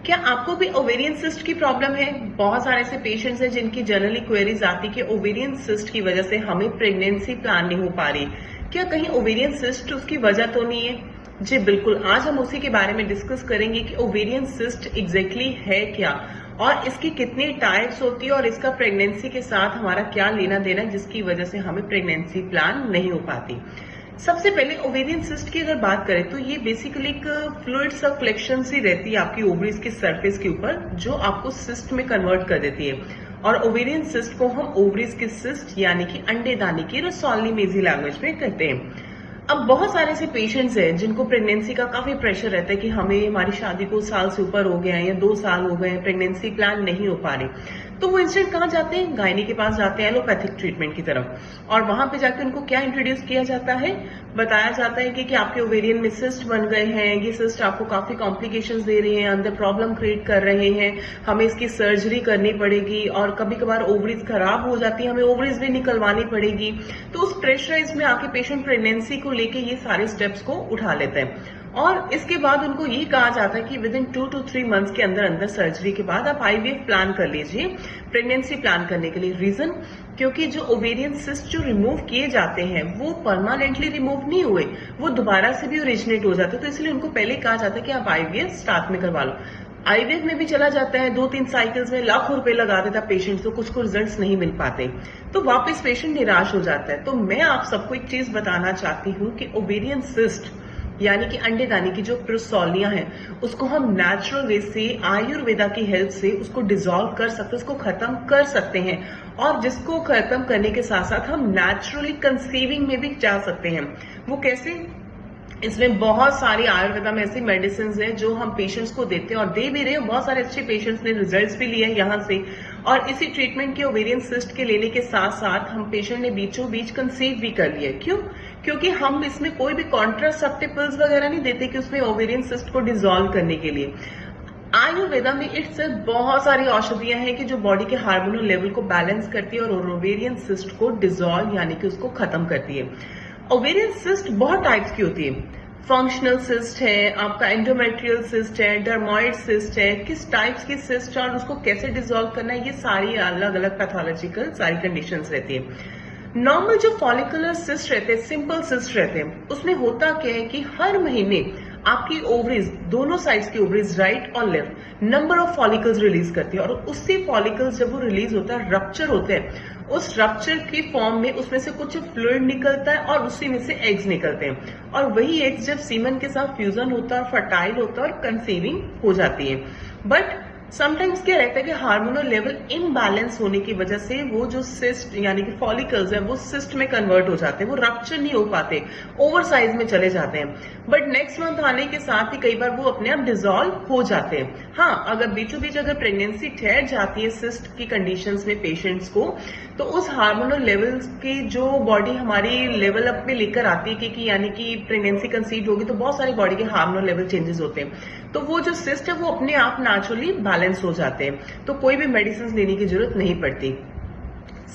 क्या आपको भी ओवेरियन सिस्ट की प्रॉब्लम है? बहुत सारे ऐसे पेशेंट्स हैं जिनकी जनरली क्वेरीज आती है कि ओवेरियन सिस्ट की वजह से हमें प्रेगनेंसी प्लान नहीं हो पा रही। क्या कहीं ओवेरियन सिस्ट उसकी वजह तो नहीं है? जी बिल्कुल, आज हम उसी के बारे में डिस्कस करेंगे कि ओवेरियन सिस्ट एग्जैक्टली है क्या और इसकी कितनी टाइप्स होती है और इसका प्रेगनेंसी के साथ हमारा क्या लेना देना जिसकी वजह से हमें प्रेगनेंसी प्लान नहीं हो पाती। सबसे पहले ओवेरियन सिस्ट की अगर बात करें तो ये बेसिकली एक फ्लूइड सा कलेक्शन सी रहती है आपकी ओवरीज की सरफेस के ऊपर जो आपको सिस्ट में कन्वर्ट कर देती है। और ओवेरियन सिस्ट को हम ओवरीज की सिस्ट यानी कि अंडेदानी की रसौली मेजी लैंग्वेज में कहते हैं। अब बहुत सारे ऐसे पेशेंट्स हैं जिनको प्रेगनेंसी का काफी प्रेशर रहता है कि हमें हमारी शादी को साल से ऊपर हो गया है या 2 साल हो गए हैं, प्रेगनेंसी प्लान नहीं हो पा रही। तो वो इंस्टेंट कहाँ जाते हैं? गायनी के पास जाते हैं एलोपैथिक ट्रीटमेंट की तरफ। और वहां पे जाके उनको क्या इंट्रोड्यूस किया जाता है? बताया जाता है कि आपके ओवेरियन में सिस्ट बन गए हैं, ये सिस्ट आपको काफी कॉम्प्लिकेशंस दे रहे हैं, अंदर प्रॉब्लम क्रिएट कर रहे हैं, हमें इसकी सर्जरी करनी पड़ेगी और कभी कभार ओवरीज खराब हो जाती है, हमें ओवरीज भी निकलवानी पड़ेगी। तो उस प्रेशराइज में आके पेशेंट प्रेगनेंसी को लेके ये सारे स्टेप्स को उठा लेते हैं और इसके बाद उनको ये कहा जाता है कि विद इन 2 to 3 मंथ्स के अंदर अंदर सर्जरी के बाद आप आईवीएफ प्लान कर लीजिए प्रेगनेंसी प्लान करने के लिए। रीजन, क्योंकि जो ओवेरियन सिस्ट जो रिमूव किए जाते हैं वो परमानेंटली रिमूव नहीं हुए, वो दोबारा से भी ओरिजिनेट हो जाते हैं। तो इसलिए उनको पहले कहा जाता है कि आप आईवीएफ स्टार्ट में करवा लो। आईवीएफ में भी चला जाता है 2-3 साइकिल्स में लाखों रुपए लगा देता पेशेंट, तो कुछ रिजल्ट्स नहीं मिल पाते, तो वापस पेशेंट निराश हो जाता है। तो मैं आप सबको एक चीज बताना चाहती हूँ कि ओवेरियन सिस्ट यानी कि अंडेदानी की जो प्रोसोलियां हैं उसको हम नेचुरल वे से आयुर्वेदा की हेल्प से उसको डिसॉल्व कर सकते हैं, उसको खत्म कर सकते हैं। और जिसको खत्म करने के साथ साथ हम नेचुरली कंसीविंग में भी जा सकते हैं। वो कैसे? इसमें बहुत सारी आयुर्वेदा में ऐसी मेडिसिन है जो हम पेशेंट्स को देते हैं और दे भी रहे हैं। बहुत सारे अच्छे पेशेंट्स ने रिजल्ट्स भी लिए हैं यहाँ से। और इसी ट्रीटमेंट के ओवेरियन सिस्ट के लेने के साथ साथ हम पेशेंट ने बीचों बीच कंसीव भी कर लिया। क्यों? क्योंकि हम इसमें कोई भी कॉन्ट्रासेप्टिव पिल्स वगैरह नहीं देते कि उसमें ओवेरियन सिस्ट को डिसॉल्व करने के लिए। आयुर्वेदा में इट्सेल्फ बहुत सारी औषधियां हैं कि जो बॉडी के हार्मोनल लेवल को बैलेंस करती है और ओवेरियन सिस्ट को डिसॉल्व यानी कि उसको खत्म करती है। ओवेरियन सिस्ट बहुत टाइप्स की होती है। फंक्शनल सिस्ट है, आपका एंडोमेट्रियल सिस्ट है, डर्मोइड सिस्ट है, किस टाइप्स की सिस्ट और उसको कैसे डिसॉल्व करना है, ये सारी अलग अलग पैथोलॉजिकल सारी कंडीशंस रहती है। नॉर्मल जो फॉलिकुलर सिस्ट रहते हैं, सिंपल सिस्ट रहते हैं, उसमें होता क्या है कि हर महीने आपकी ओवरीज, दोनों साइड्स की ओवरीज राइट और left, number of follicles release करती है और उससे फॉलिकल्स जब वो रिलीज होता है, रप्चर होते हैं, उस रप्चर की फॉर्म में उसमें से कुछ फ्लूइड निकलता है और उसी में से एग्स निकलते हैं और वही एग्स जब सीमन के साथ फ्यूजन होता है और फर्टाइल होता है और कंसीविंग हो जाती है। बट समटाइम्स क्या रहता है कि हार्मोनल लेवल इम्बैलेंस होने की वजह से वो जो सिस्ट यानी कि फॉलिकल्स है वो सिस्ट में कन्वर्ट हो जाते हैं, वो रप्चर नहीं हो पाते, ओवर साइज में चले जाते हैं। बट नेक्स्ट मंथ आने के साथ ही कई बार वो अपने आप डिसॉल्व हो जाते हैं। हाँ, अगर बीचों बीच अगर प्रेगनेंसी ठहर जाती है सिस्ट की कंडीशंस में पेशेंट्स को, तो उस हार्मोनल लेवल की जो बॉडी हमारी लेवल अप में लेकर आती है कि यानी कि प्रेगनेंसी कंसीव होगी तो बहुत सारी बॉडी के हार्मोनल लेवल चेंजेस होते हैं, तो वो जो सिस्ट है वो अपने आप नेचुरली बैलेंस हो जाते हैं, तो कोई भी मेडिसिन लेने की जरूरत नहीं पड़ती।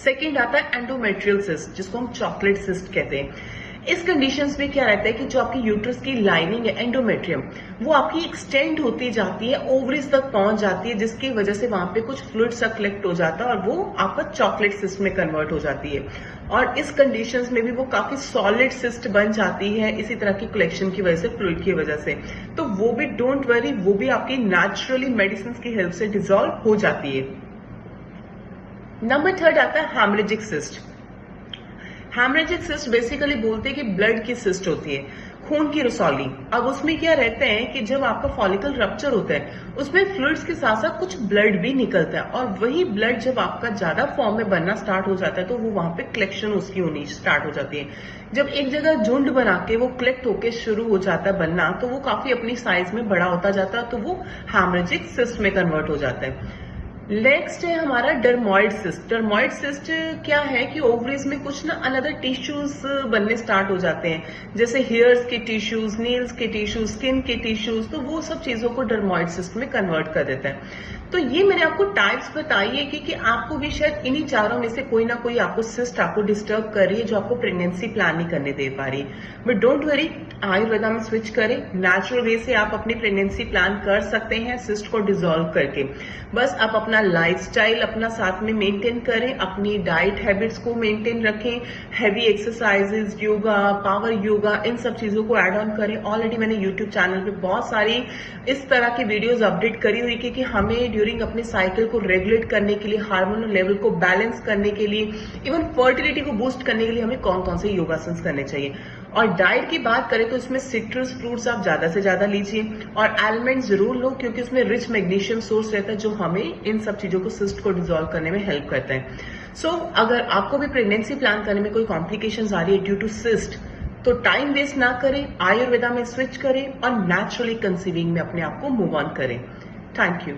सेकेंड आता है एंडोमेट्रियल सिस्ट, जिसको हम चॉकलेट सिस्ट कहते हैं। इस कंडीशंस में क्या रहता है कि जो आपकी यूट्रस की लाइनिंग है, एंडोमेट्रियम, वो आपकी एक्सटेंड होती जाती है, ओवरीज तक पहुंच जाती है, जिसकी वजह से वहां पे कुछ फ्लूइड सा कलेक्ट हो जाता है और वो आपका चॉकलेट सिस्ट में कन्वर्ट हो जाती है। और इस कंडीशंस में भी वो काफी सॉलिड सिस्ट बन जाती है इसी तरह की कलेक्शन की वजह से, फ्लूइड की वजह से। तो वो भी डोंट वरी, वो भी आपकी नेचुरली मेडिसिन की हेल्प से डिसॉल्व हो जाती है। नंबर 3 आता है haemorrhagic cyst. Haemorrhagic cyst basically बोलते हैं कि ब्लड की सिस्ट होती है, खून की रसौली। अब उसमें क्या रहता है कि जब आपका फॉलिकल रप्चर होता है उसमें फ्लूइड्स के साथ साथ कुछ ब्लड भी निकलता है और वही ब्लड जब आपका ज्यादा फॉर्म में बनना स्टार्ट हो जाता है तो वो वहां पे कलेक्शन उसकी होनी स्टार्ट हो जाती है। जब एक जगह झुंड बना के वो कलेक्ट होके शुरू हो जाता है बनना, तो वो काफी अपनी साइज में बड़ा होता जाता है, तो वो हेमरेजिक सिस्ट में कन्वर्ट हो जाता है। नेक्स्ट है हमारा डर्मोइड सिस्ट। डर्मोइड सिस्ट क्या है कि ओवरीज में कुछ ना अनदर टिश्यूज बनने स्टार्ट हो जाते हैं, जैसे हेयर्स के टिश्यूज, नील्स के टिश्यूज, स्किन के टिश्यूज, तो वो सब चीजों को डर्मोइड सिस्ट में कन्वर्ट कर देता है। तो ये मैंने आपको टाइप्स बताई है कि आपको भी शायद इन्हीं चारों में से कोई ना कोई आपको सिस्ट आपको डिस्टर्ब कर रही है, जो आपको प्रेगनेंसी प्लान नहीं करने दे पा रही। बट डोंट वरी, आयुर्वेदा में स्विच करें, नेचुरल वे से आप अपनी प्रेगनेंसी प्लान कर सकते हैं सिस्ट को डिसॉल्व करके। बस आप अपना लाइफस्टाइल अपना साथ में मेंटेन करें, अपनी डाइट हैबिट्स को मेंटेन रखें, heavy exercises, yoga, power yoga, इन सब चीजों को ऐड ऑन करें। ऑलरेडी मैंने यूट्यूब चैनल पे बहुत सारी इस तरह की वीडियोस अपडेट करी हुई कि हमें ड्यूरिंग अपने साइकिल को रेगुलेट करने के लिए, हार्मोनल लेवल को बैलेंस करने के लिए, इवन फर्टिलिटी को बूस्ट करने के लिए हमें कौन कौन से योगासन करने चाहिए। और डाइट की बात करें तो इसमें सिट्रस फ्रूट्स आप ज्यादा से ज्यादा लीजिए और एलिमेंट जरूर लो, क्योंकि उसमें रिच मैग्नीशियम सोर्स रहता है जो हमें इन सब चीजों को सिस्ट को डिसॉल्व करने में हेल्प करता है। सो अगर आपको भी प्रेगनेंसी प्लान करने में कोई कॉम्प्लिकेशंस आ रही है ड्यू टू सिस्ट, तो टाइम वेस्ट ना करें, आयुर्वेदा में स्विच करें और नेचुरली कंसीविंग में अपने आप को मूव ऑन करें। Thank you.